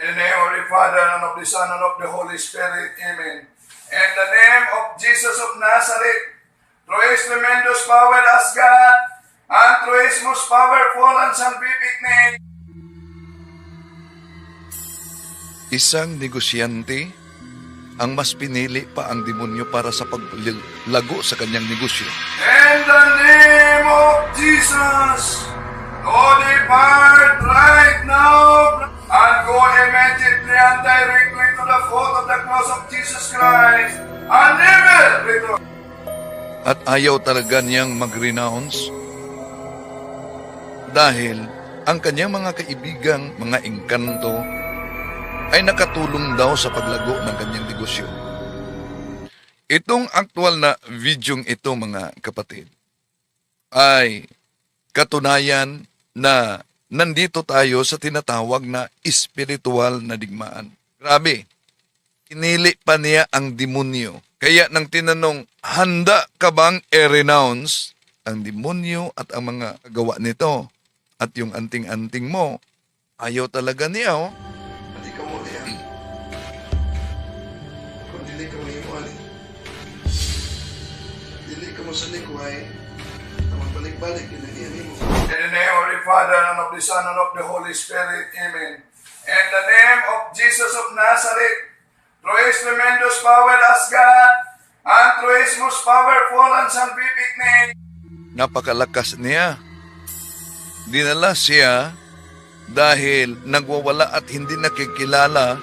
In the name of the Father, and of the Son, and of the Holy Spirit. Amen. In the name of Jesus of Nazareth, through His tremendous power as God, and through His most powerful and salvific name, Isang negosyante ang mas pinili pa ang demonyo para sa paglago sa kanyang negosyo. in the name of Jesus, go depart right now, and go immediately and directly to the foot of the cross of Jesus Christ, and never return. At ayaw talaga niyang mag-renounce dahil ang kanyang mga kaibigang, mga engkanto, ay nakatulong daw sa paglago ng kanyang negosyo. Itong aktual na videong ito, mga kapatid, ay katunayan na nandito tayo sa tinatawag na espiritual na digmaan. Grabe, pinili pa niya ang demonyo. Kaya nang tinanong, handa ka bang i-renounce ang demonyo at ang mga gawa nito? At yung anting-anting mo, ayaw talaga niya, oh. Pati ka mo niya. Kung dili ka mo iwan, dili ka mo sa likuhay, na magbalik-balik yun ang iyan mo. In the name of the Father, and of the Son, and of the Holy Spirit. Amen. In the name of Jesus of Nazareth, through His tremendous power as God, and through His most powerful and salvific name, Napakalakas niya. Dinala siya dahil nagwawala at hindi nakikilala,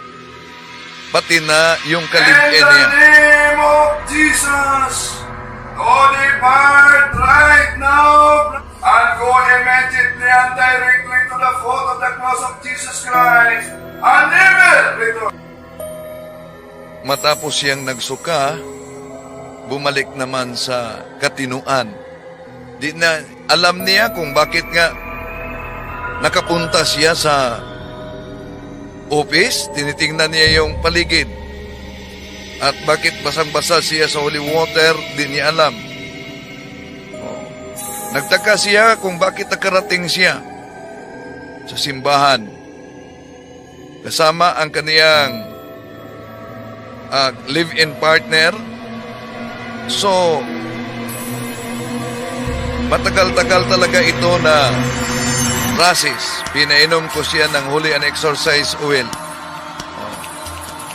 pati na yung in kalibin the niya. name of Jesus, go depart right now, and go immediately and directly to the foot of the cross of Jesus Christ, and never return. Matapos siyang nagsuka, bumalik naman sa katinuan. Di na alam niya kung bakit nga nakapunta siya sa office, tinitingnan niya yung paligid. At bakit basang-basa siya sa holy water, di niya alam. Nagtaka siya kung bakit nakarating siya sa simbahan. Kasama ang kaniyang live-in partner. So, matagal-tagal talaga ito na process. Pinainom ko siya ng holy and exorcise oil.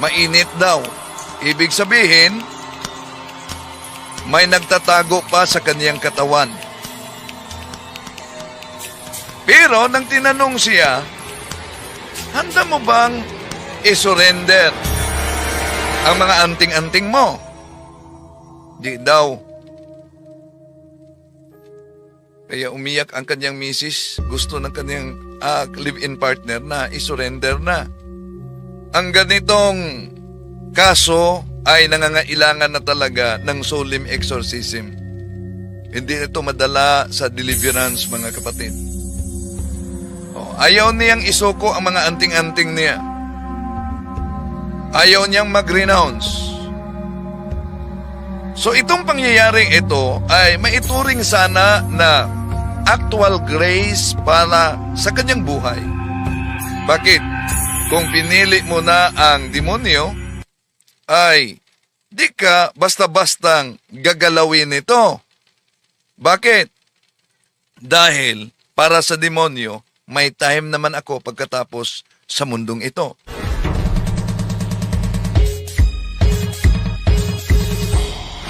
Mainit daw. Ibig sabihin, may nagtatago pa sa kaniyang katawan. Pero nang tinanong siya, handa mo bang i-surrender ang mga anting-anting mo? Di daw. Kaya umiyak ang kanyang misis, gusto ng kanyang live-in partner na isurrender na. Ang ganitong kaso ay nangangailangan na talaga ng solemn exorcism. Hindi ito madala sa deliverance, mga kapatid. Ayaw niyang isuko ang mga anting-anting niya. Ayaw niyang mag-renounce. So itong pangyayaring ito ay maituring sana na actual grace para sa kanyang buhay. Bakit? Kung pinili mo na ang demonyo, ay di ka basta-bastang gagalawin ito. Bakit? Dahil para sa demonyo, may time naman ako pagkatapos sa mundong ito.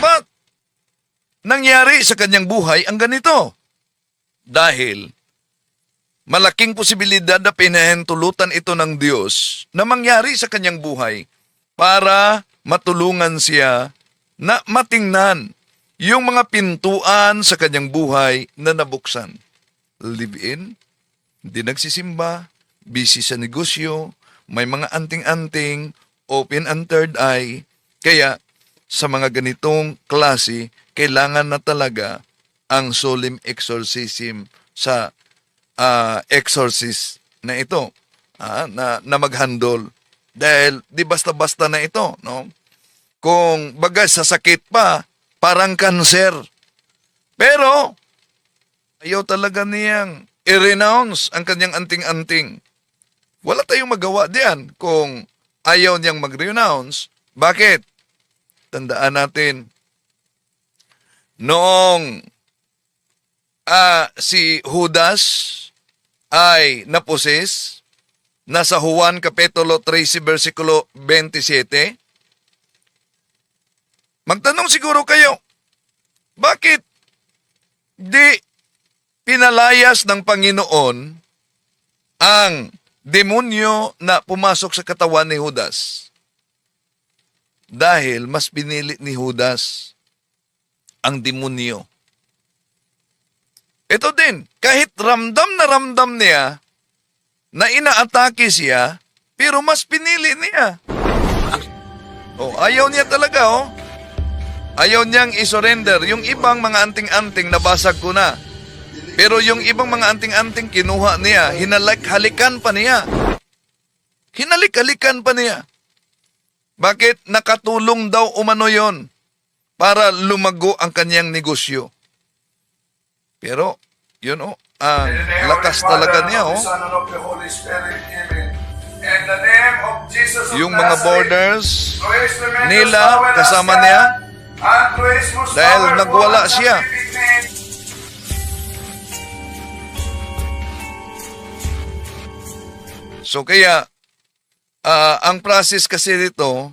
But, nangyari sa kanyang buhay ang ganito. Dahil malaking posibilidad na pinahintulutan ito ng Diyos na mangyari sa kanyang buhay para matulungan siya na matingnan yung mga pintuan sa kanyang buhay na nabuksan. Live-in, hindi nagsisimba, busy sa negosyo, may mga anting-anting, open and third eye. Kaya sa mga ganitong klase, kailangan na talaga ang solemn exorcism sa exorcist na ito, na mag-handle. Dahil di basta-basta na ito, no? Kung bagay sa sakit pa, parang kanser. Pero, ayaw talaga niyang i-renounce ang kanyang anting-anting. Wala tayong magawa diyan kung ayaw niyang mag-renounce. Bakit? Tandaan natin, noong si Judas ay naposes, nasa Juan Kapitulo 13, versikulo 27, magtanong siguro kayo, bakit di pinalayas ng Panginoon ang demonyo na pumasok sa katawan ni Judas? Dahil mas pinili ni Judas ang demonyo. Ito din, kahit ramdam na ramdam niya na inaatake siya, pero mas pinili niya. Ayaw niya talaga, Ayaw niyang isurrender. Yung ibang mga anting-anting, nabasag ko na. Pero yung ibang mga anting-anting, kinuha niya. Hinalik-halikan pa niya. Hinalik-halikan pa niya. Bakit? Nakatulong daw umano yon para lumago ang kanyang negosyo. Pero, yun lakas talaga niya, Yung mga borders nila, kasama niya, dahil nagwala siya. So kaya, ang process kasi dito,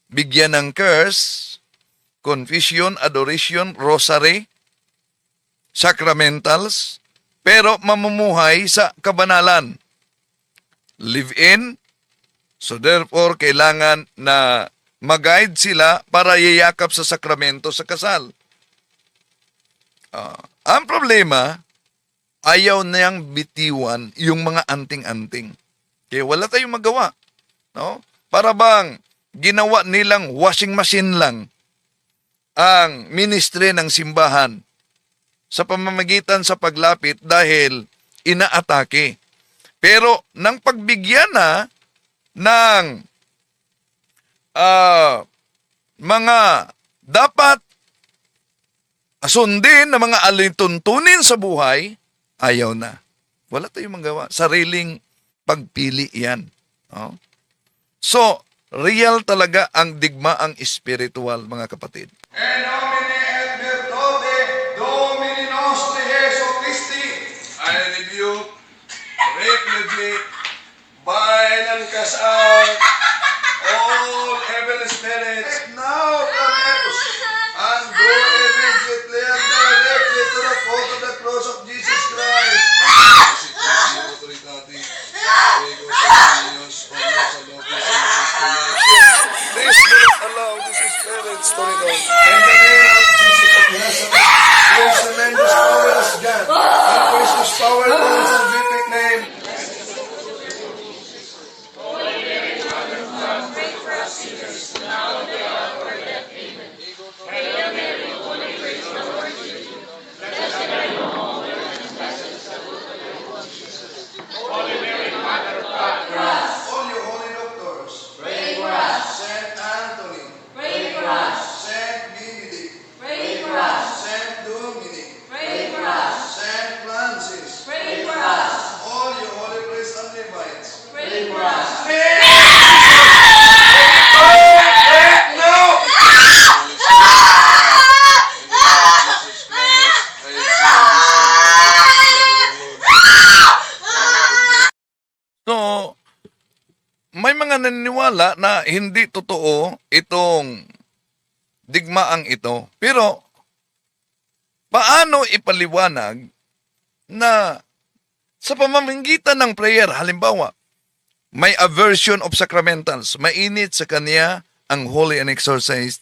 bigyan ng curse, confession, adoration, rosary, sacramentals, pero mamumuhay sa kabanalan. Live in, so therefore, kailangan na mag-guide sila para yayakap sa sakramento sa kasal. Ang problema, ayaw niyang bitiwan yung mga anting-anting. Kaya wala tayong magawa. No? Para bang ginawa nilang washing machine lang ang ministry ng simbahan sa pamamagitan sa paglapit dahil inaatake. Pero nang pagbigyan na ng mga dapat sundin na mga alituntunin sa buhay, ayaw na. Wala tayong magawa. Sariling pagpili yan. So, real talaga ang digmaang espiritual, mga kapatid. En nomine et virtute Domini nostri Jesu Christi, I rebuke, repudiate, bind and cast out all evil spirits now from us, and go immediately and directly to the foot of the cross of Jesus Christ. Please do not allow these spirits to return. In the name of Jesus of Nazareth, praise tremendous power as God, and praise His power in His salvific name. All you holy doctors, pray for us. Saint Anthony, Pray for us. Saint Benedict, Pray for us. Saint Dominic, Pray for us. Saint Francis, Pray for us. all you holy priests and Levites. Pray for us. So, may mga naniniwala na hindi totoo itong digmaang ito. Pero, paano ipaliwanag na sa pamamagitan ng prayer, halimbawa, may aversion of sacramentals, mainit sa kanya ang holy and exorcised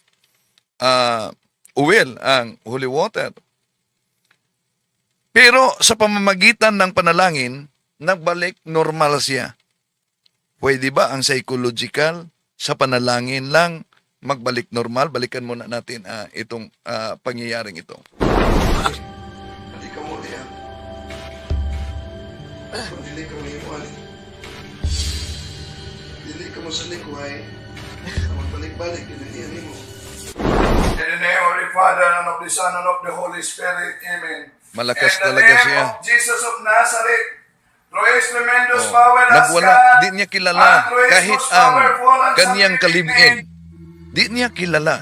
oil, ang holy water. Pero sa pamamagitan ng panalangin, nagbalik normal siya. Pwede ba ang psychological sa panalangin lang magbalik normal? Balikan muna natin itong pangyayaring ito. Hindi ka mo yan. Dili ka mo iwan. Dili ka mo sa likway. Magbalik-balik, kinaniyan mo. In the name of the Father, and of the Son, and of the Holy Spirit. Amen. Malakas In the talaga name siya. of Jesus of Nazareth, Through his tremendous power as Nagwala, God, di niya kilala and through his kahit most ang powerful and kanyang scientific kalibin. name. Di niya kilala.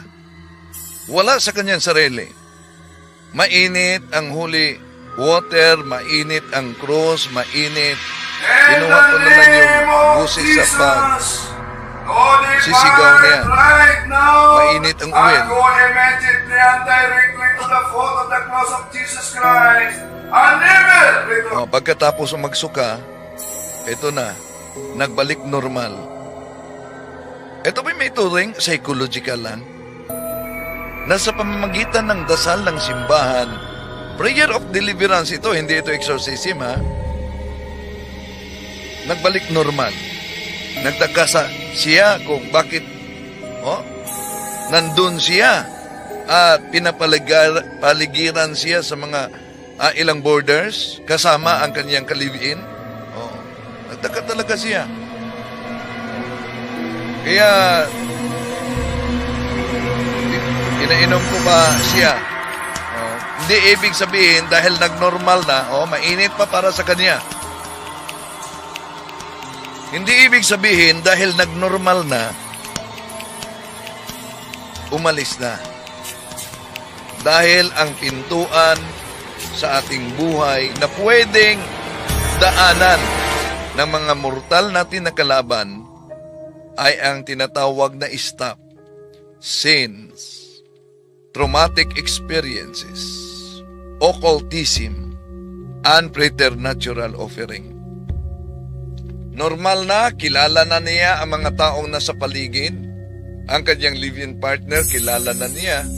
Wala sa kanyang sarili. Mainit ang holy water, mainit ang cross, mainit. In Kinuha ko the naman yung name of busis sa pag. Jesus, go Sisigaw depart niya. right now, Mainit ang uwin. and go immediately and directly to the foot of the cross of Jesus Christ, and never return. Pagkatapos magsuka, ito na, nagbalik normal. Ito ba may turing psychological lang? Nasa pamamagitan ng dasal ng simbahan, prayer of deliverance ito, hindi ito exorcism ha. Nagbalik normal. Nagtaka siya kung bakit nandun siya at pinapaligiran siya sa mga ilang borders kasama ang kanyang kalibin. Nagtaka talaga siya. Kaya inainom ko ba siya? Hindi ibig sabihin dahil nagnormal na, mainit pa para sa kanya. Hindi ibig sabihin dahil nagnormal na, umalis na. Dahil ang pintuan sa ating buhay na pwedeng daanan ng mga mortal natin na kalaban ay ang tinatawag na stop, sins, traumatic experiences, occultism, and preternatural offering. Normal na, kilala na niya ang mga taong nasa paligid. Ang kanyang live-in partner, kilala na niya.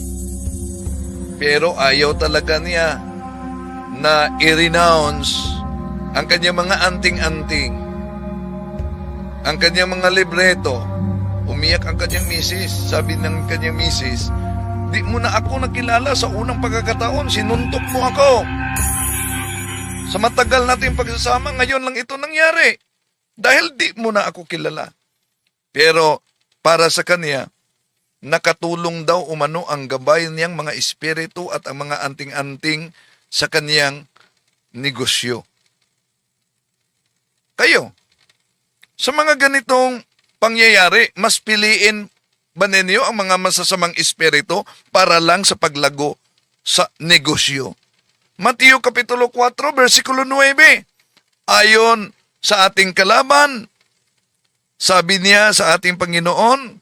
Pero ayaw talaga niya na i-renounce ang kanyang mga anting-anting. Ang kanyang mga libreto. Umiyak ang kanyang misis. Sabi ng kanyang misis, di mo na ako nakilala sa unang pagkakataon. Sinuntok mo ako. Sa matagal natin pagsasama, ngayon lang ito nangyari. Dahil di mo na ako kilala. Pero para sa kanya, nakatulong daw umano ang gabay niyang mga espiritu at ang mga anting-anting sa kanyang negosyo. Kayo, sa mga ganitong pangyayari, mas piliin ba ninyo ang mga masasamang espiritu para lang sa paglago sa negosyo? Mateo Kapitulo 4, versikulo 9. Ayon sa ating kalaban, sabi niya sa ating Panginoon,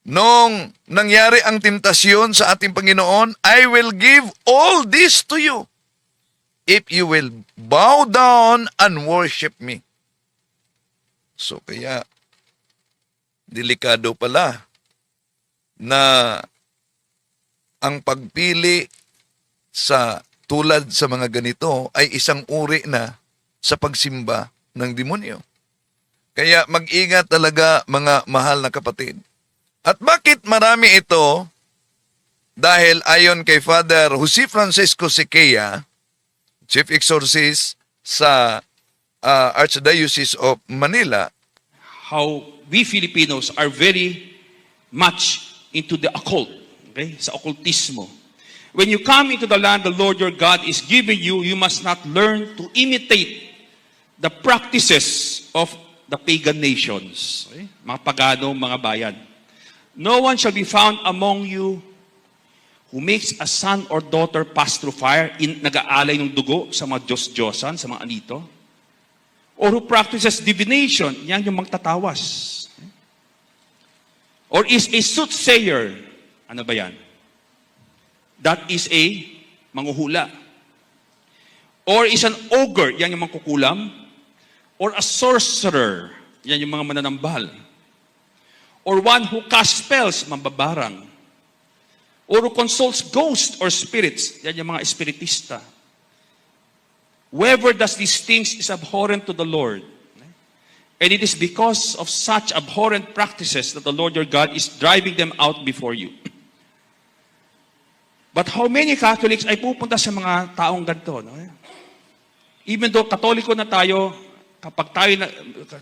nung nangyari ang temptasyon sa ating Panginoon, I will give all this to you if you will bow down and worship me. So kaya, delikado pala na ang pagpili sa tulad sa mga ganito ay isang uri na sa pagsimba ng demonyo. Kaya mag-ingat talaga mga mahal na kapatid. At bakit marami ito? Dahil ayon kay Father Jose Francisco Sequeira, Chief Exorcist sa Archdiocese of Manila, how we Filipinos are very much into the occult, okay? Sa occultismo. When you come into the land the Lord your God is giving you, you must not learn to imitate the practices of the pagan nations. Okay? Mga pagano, mga bayan. No one shall be found among you who makes a son or daughter pass through fire, nag-aalay ng dugo sa mga Diyos-Diyosan, sa mga anito. Or who practices divination, yan yung magtatawas. Or is a soothsayer, ano ba yan? That is a manghuhula. Or is an ogre, yan yung mangkukulam. Or a sorcerer, yan yung mga mananambal. Or one who casts spells, mambabarang. Or who consults ghosts or spirits, yan yung mga espiritista. Whoever does these things is abhorrent to the Lord. And it is because of such abhorrent practices that the Lord your God is driving them out before you. But how many Catholics ay pupunta sa mga taong ganito? No? Even though Katoliko na tayo, kapag tayo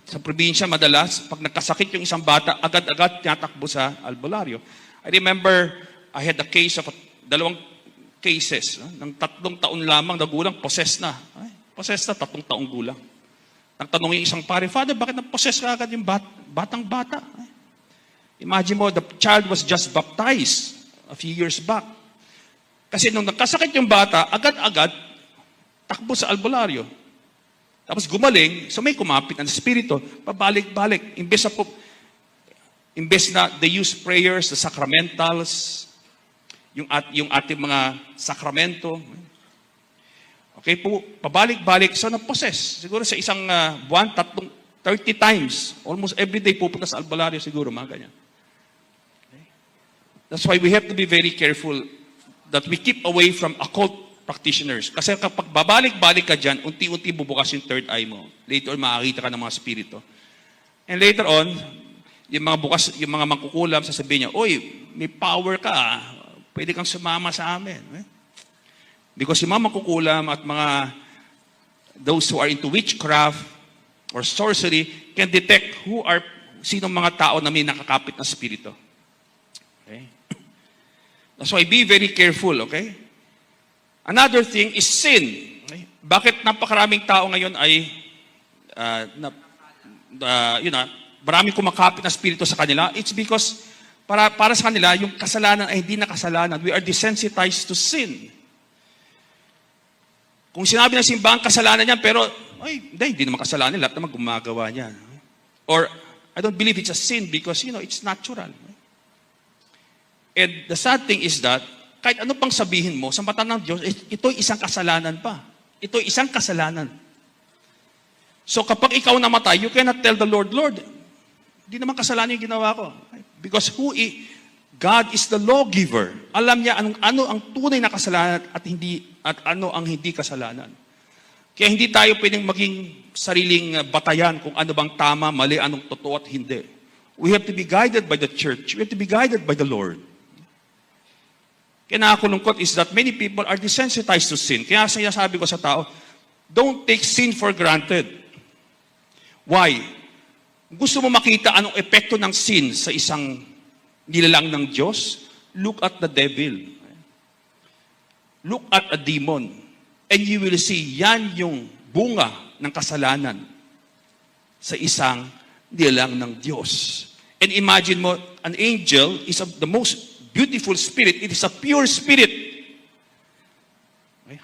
sa probinsya madalas, pag nagkasakit yung isang bata, agad-agad tinatakbo sa albularyo. I remember, I had a case of 2 cases. No? Ng 3 taon lamang, nagulang, possessed na. Ay, Possessed na, 3 taong gulang. Nagtanong yung isang pare, Father, bakit na-possess ka agad yung batang-bata? Imagine mo, the child was just baptized a few years back. Kasi nung nagkasakit yung bata, agad-agad, takbo sa albularyo. Tapos gumaling, so may kumapit ang spirito, pabalik-balik. Imbes na they use prayers, the sacramentals, yung ating mga sakramento. Okay po, pabalik-balik, so na-possess. Siguro sa isang buwan, 30 times, almost every day pupunta sa albularyo siguro, mga ganyan. Okay? That's why we have to be very careful that we keep away from occult practitioners. Kasi kapag babalik-balik ka dyan, unti-unti bubukas yung third eye mo. Later on, makakita ka ng mga spirito. And later on, yung mga mangkukulam, sasabihin niya, Oy, may power ka, pwede kang sumama sa amin. Because yung mga mangkukulam at those who are into witchcraft or sorcery can detect sinong mga tao na may nakakapit na spirito. Okay? That's why be very careful, okay? Another thing is sin. Okay? Bakit napakaraming tao ngayon ay maraming kumakapit na spirito sa kanila? It's because para sa kanila, yung kasalanan ay hindi na kasalanan. We are desensitized to sin. Kung sinabi ng simbahan, kasalanan yan, pero, hindi naman kasalanan, lahat naman gumagawa niyan. Or, I don't believe it's a sin because, it's natural. And the sad thing is that, kahit ano pang sabihin mo, sa mata ng Diyos, ito'y isang kasalanan pa. Ito'y isang kasalanan. So, kapag ikaw namatay, you cannot tell the Lord, Lord, hindi naman kasalanan yung ginawa ko. Because God is the lawgiver. Alam niya ano ang tunay na kasalanan at ano ang hindi kasalanan. Kaya hindi tayo pwedeng maging sariling batayan kung ano bang tama, mali, anong totoo at hindi. We have to be guided by the church. We have to be guided by the Lord. Kaya nakakulungkot is that many people are desensitized to sin. Kaya sinasabi ko sa tao, don't take sin for granted. Why? Gusto mo makita anong epekto ng sin sa isang nilalang ng Diyos? Look at the devil. Look at a demon. And you will see, yan yung bunga ng kasalanan sa isang nilalang ng Diyos. And imagine mo, an angel is the most beautiful spirit. It is a pure spirit.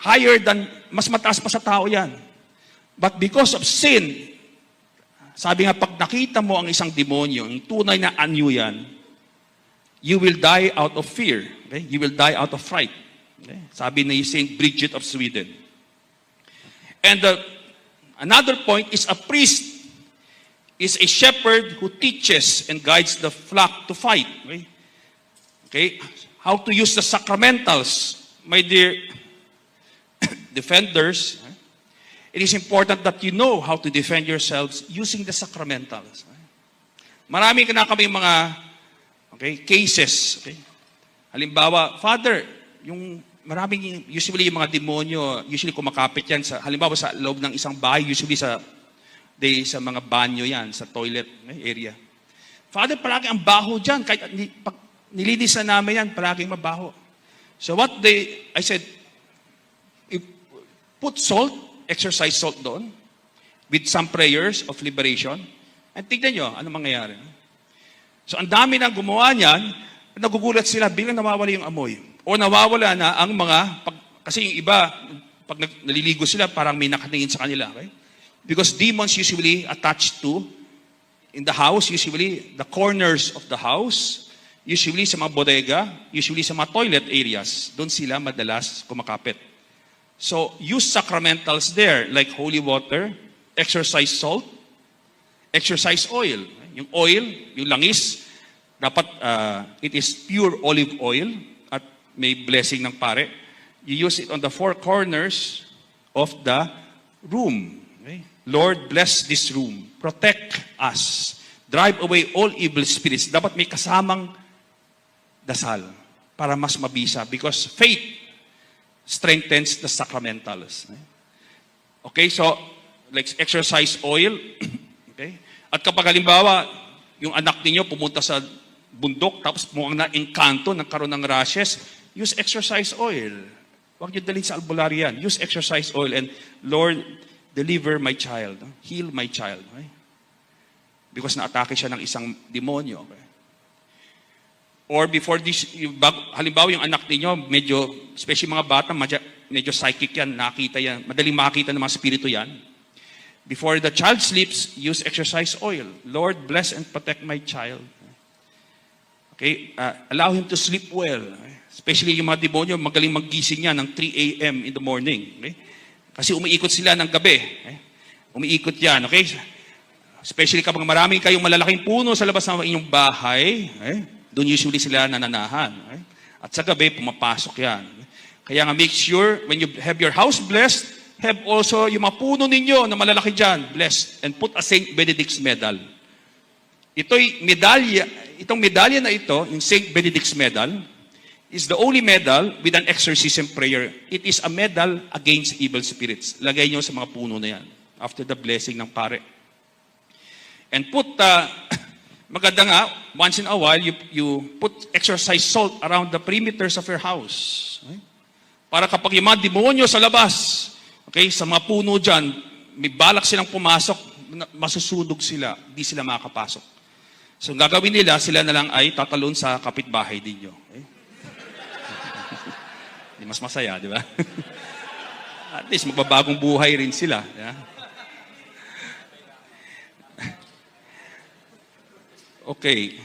Higher than, mas mataas pa sa tao yan. But because of sin, sabi nga, pag nakita mo ang isang demonyo, yung tunay na anyo yan, you will die out of fear. Okay? You will die out of fright. Okay? Sabi ni Saint Bridget of Sweden. And another point is a priest is a shepherd who teaches and guides the flock to fight. Okay? Okay? How to use the sacramentals. My dear defenders, it is important that you know how to defend yourselves using the sacramentals. Marami na kami mga cases. Okay? Halimbawa, Father, usually yung mga demonyo, usually kumakapit yan halimbawa sa loob ng isang bahay, usually sa mga banyo yan, sa toilet area. Father, palagi ang baho dyan. Kahit pag nilinis na namin yan, palaging mabaho. So I said, put salt, exercise salt doon, with some prayers of liberation, and tignan nyo, ano mangyayari. So, ang dami nang gumawa niyan, nagugulat sila, biglang nawawala yung amoy. O nawawala na ang kasi yung iba, pag naliligo sila, parang may nakatingin sa kanila. Okay? Because demons usually attached to, in the house, usually the corners of the house, usually sa mga bodega, usually sa mga toilet areas, doon sila madalas kumakapit. So, use sacramentals there, like holy water, exercise salt, exercise oil. Yung oil, yung langis, dapat it is pure olive oil at may blessing ng pare. You use it on the 4 corners of the room. Okay? Lord, bless this room. Protect us. Drive away all evil spirits. Dapat may kasamang dasal para mas mabisa because faith strengthens the sacramentals. Okay, so, like exercise oil. Okay? At kapag halimbawa, yung anak ninyo pumunta sa bundok, tapos mukhang na-engkanto, nagkaroon ng rashes, use exercise oil. Huwag niyo dalhin sa albularyo yan. Use exercise oil and, Lord, deliver my child. Heal my child. Okay? Because naatake siya ng isang demonyo. Okay? Or before this, halimbawa yung anak ninyo, medyo, especially mga bata, medyo psychic yan, nakita yan, madaling makita ng mga spirito yan. Before the child sleeps, use exercise oil. Lord, bless and protect my child. Okay? Allow him to sleep well. Okay? Especially yung mga demonyo, magaling maggising yan ng 3 a.m. in the morning. Okay? Kasi umiikot sila ng gabi. Okay? Umiikot yan. Okay? Especially kapag maraming kayong malalaking puno sa labas ng inyong bahay, okay? Doon usually sila nananahan. Okay? At sa gabi, pumapasok yan. Kaya nga make sure, when you have your house blessed, have also yung mga puno ninyo na malalaki dyan, blessed. And put a St. Benedict's medal. Itong medalya na ito, yung St. Benedict's medal, is the only medal with an exorcism prayer. It is a medal against evil spirits. Lagay nyo sa mga puno na yan after the blessing ng pare. And put, maganda nga, once in a while, you put exercise salt around the perimeters of your house. Okay? Para kapag yung mga demonyo sa labas, okay, sa mga puno dyan, may balak silang pumasok, masusudog sila, di sila makakapasok. So ang gagawin nila, sila na lang ay tatalon sa kapitbahay ninyo. Okay? Di mas masaya, di ba? At least magbabagong buhay rin sila. Yeah? Okay.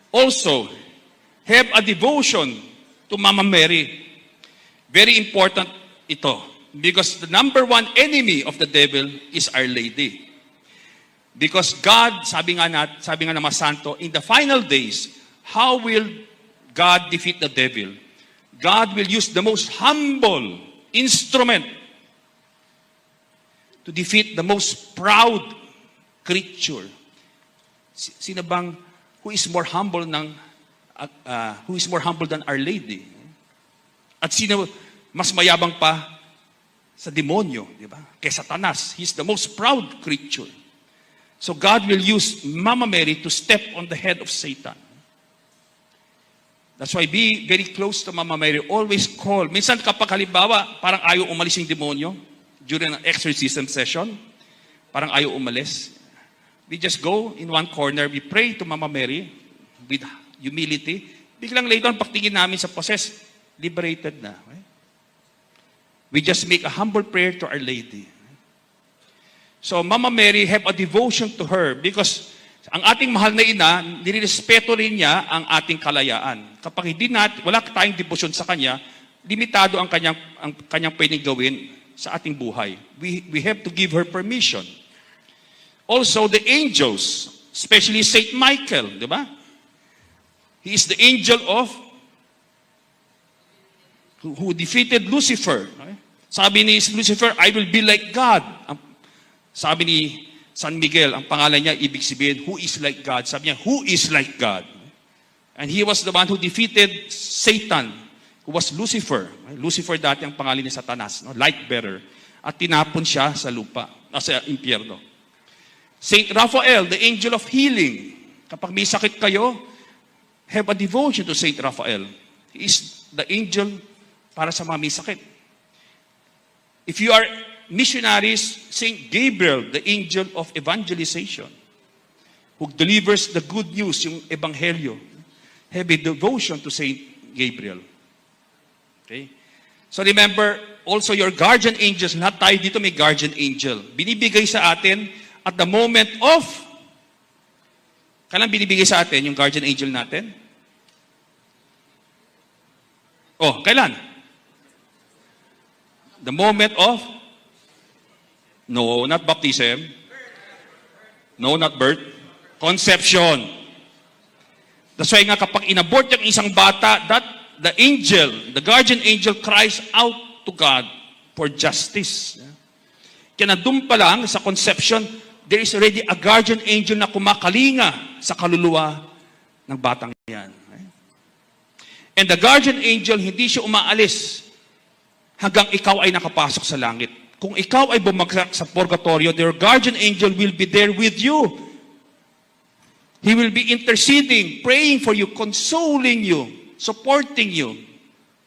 Also, have a devotion to Mama Mary. Very important ito. Because the number one enemy of the devil is Our Lady. Because God, sabi nga ng mga santo, in the final days, how will God defeat the devil? God will use the most humble instrument to defeat the most proud creature. Sino bang who is more humble than Our Lady? At sino mas mayabang pa sa demonyo, di ba? Kay Satanas, he's the most proud creature. So God will use Mama Mary to step on the head of Satan. That's why be very close to Mama Mary. Always call. Minsan kapag halimbawa, parang ayaw umalis yung demonyo during an exorcism session, parang ayaw umalis. We just go in one corner, we pray to Mama Mary with humility. Biglang later on, pagtingin namin sa possess, liberated na. Okay? We just make a humble prayer to Our Lady. So Mama Mary, have a devotion to her because ang ating mahal na ina, nirespeto rin niya ang ating kalayaan. Kapag wala tayong devotion sa kanya, limitado ang kanyang pwedeng gawin sa ating buhay. We have to give her permission. Also, the angels, especially Saint Michael, di ba? He is the angel who defeated Lucifer. Okay? Sabi ni Lucifer, I will be like God. Sabi ni San Miguel, ang pangalan niya, ibig sabihin, who is like God? Sabi niya, who is like God? And he was the one who defeated Satan, who was Lucifer. Lucifer dati ang pangalan ni Satanas, no? Light bearer. At tinapon siya sa lupa, sa impyerno. Saint Raphael, the angel of healing. Kapag may sakit kayo, have a devotion to Saint Raphael. He is the angel para sa mga may sakit. If you are missionaries, Saint Gabriel, the angel of evangelization, who delivers the good news, yung ebanghelyo. Have a devotion to Saint Gabriel. Okay? So remember, also your guardian angels, lahat tayo dito may guardian angel. Binibigay sa atin at the moment of, kailan binibigay sa atin yung guardian angel natin? Oh, kailan? The moment of? No, not baptism. No, not birth. Conception. That's why nga kapag inabort yung isang bata, that the angel, the guardian angel cries out to God for justice. Kaya na doon pa lang sa conception, there is already a guardian angel na kumakalinga sa kaluluwa ng batang yan. And the guardian angel, hindi siya umaalis hanggang ikaw ay nakapasok sa langit. Kung ikaw ay bumagsak sa purgatorio, your guardian angel will be there with you. He will be interceding, praying for you, consoling you, supporting you.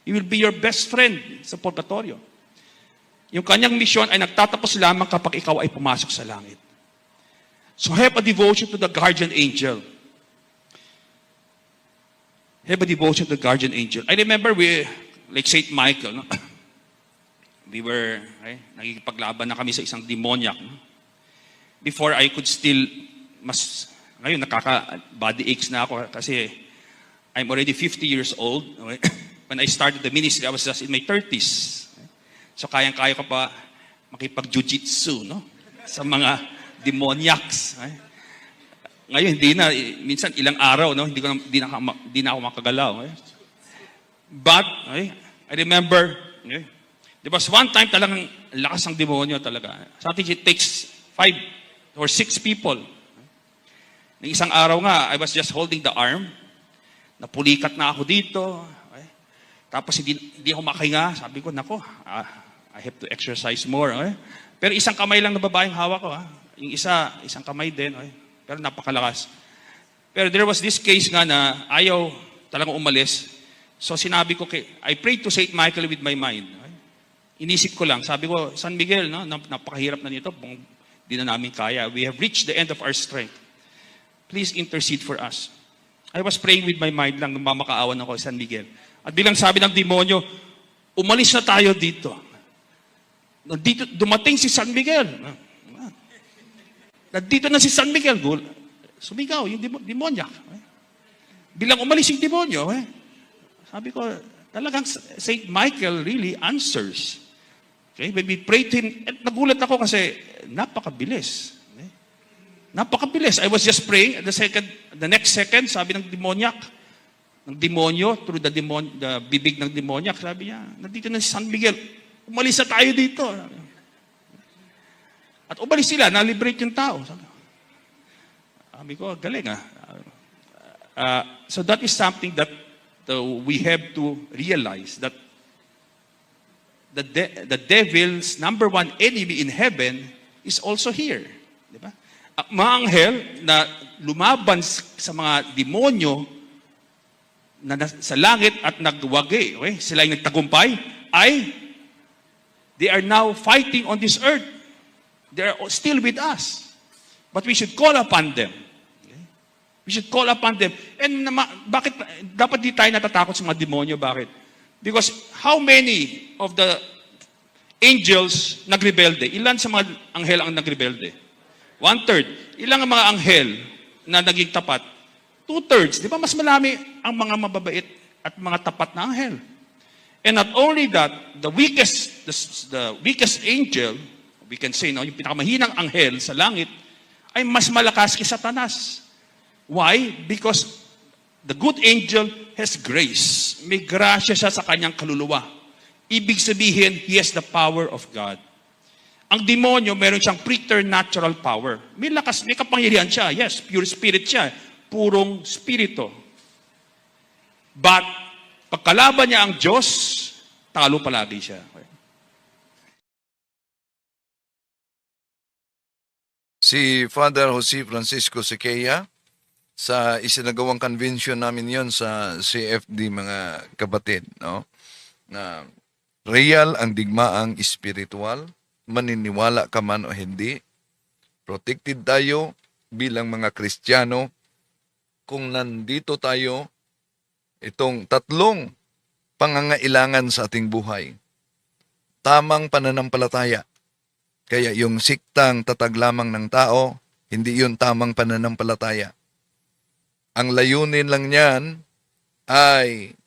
He will be your best friend sa purgatorio. Yung kanyang misyon ay nagtatapos lamang kapag ikaw ay pumasok sa langit. So have a devotion to the guardian angel. Have a devotion to the guardian angel. I remember like St. Michael, no? We were, nagkikipaglaban na kami sa isang demoniac. No? Before I could still, ngayon nakaka-body aches na ako kasi I'm already 50 years old. Okay? When I started the ministry, I was just in my 30s. So kayang-kaya ko pa makipag-jujitsu, no? Sa mga demoniacs. Okay? Ngayon, hindi na. Minsan, ilang araw, no? Hindi na ako makagalaw. Okay? But, okay, I remember, okay, there was one time talagang lakas ng demonyo talaga. Something it takes 5 or 6 people. Nang isang araw nga, I was just holding the arm. Napulikat na ako dito. Okay? Tapos hindi ako makahinga. Sabi ko, nako, I have to exercise more. Okay? Pero isang kamay lang na babaeng hawak ko. Yung isang kamay din. Okay? Pero napakalakas. Pero there was this case nga na ayaw talagang umalis. So sinabi ko, I prayed to St. Michael with my mind. Okay? Inisip ko lang. Sabi ko, San Miguel, no? Napakahirap na nito. Di na namin kaya. We have reached the end of our strength. Please intercede for us. I was praying with my mind lang nung mamakaawan ako sa San Miguel. At bilang sabi ng demonyo, umalis na tayo dito. Dito dumating si San Miguel. Nandito na si San Miguel. Sumigaw yung demonyak. Bilang umalis yung demonyo, sabi ko, talagang St. Michael really answers. Okay? When we prayed to him, at nagulat ako kasi napakabilis. Napakabilis. I was just praying. The next second, sabi ng demonyo, through the bibig ng demonyak, sabi niya, nandito na si San Miguel. Umalis na tayo dito. At umalis sila, na-liberate yung tao. Sabi ko, galing so that is something that we have to realize that the devil's number one enemy in heaven is also here. Di ba? Mga anghel na lumaban sa mga demonyo na sa langit at nagwagi, okay? Sila yung nagtagumpay, they are now fighting on this earth. They are still with us. But we should call upon them. Okay? We should call upon them. And bakit dapat di tayo natatakot sa mga demonyo? Bakit? Because how many of the angels nagrebelde? Ilan sa mga anghel ang nagrebelde? 1/3. Ilang ang mga anghel na naging tapat? 2/3. Di ba mas malami ang mga mababait at mga tapat na anghel? And not only that, the weakest angel, we can say, no, yung pinakamahinang anghel sa langit, ay mas malakas kay Satanas. Why? Because the good angel has grace. May grasya siya sa kanyang kaluluwa. Ibig sabihin, he has the power of God. Ang demonyo, meron siyang preternatural power. May lakas, may kapangyarihan siya. Yes, pure spirit siya. Purong spirito. But, pagkalaban niya ang Diyos, talo palagi siya. Si Father Jose Francisco Sequeira, sa isinagawang convention namin yon sa CFD, mga kapatid, no? Na real ang digmaang espiritual, maniniwala ka man o hindi, protected tayo bilang mga Kristiyano kung nandito tayo itong tatlong pangangailangan sa ating buhay. Tamang pananampalataya. Kaya yung siktang tatag lamang ng tao, hindi yun tamang pananampalataya. Ang layunin lang niyan ay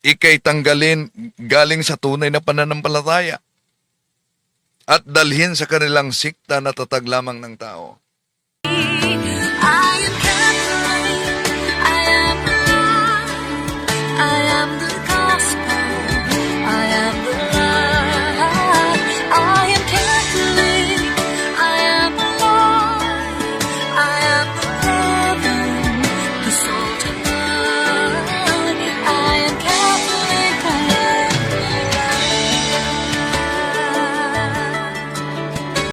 ikay tanggalin galing sa tunay na pananampalataya at dalhin sa kanilang sikta na tatag lamang ng tao. I am Catholic, I am alive, I am the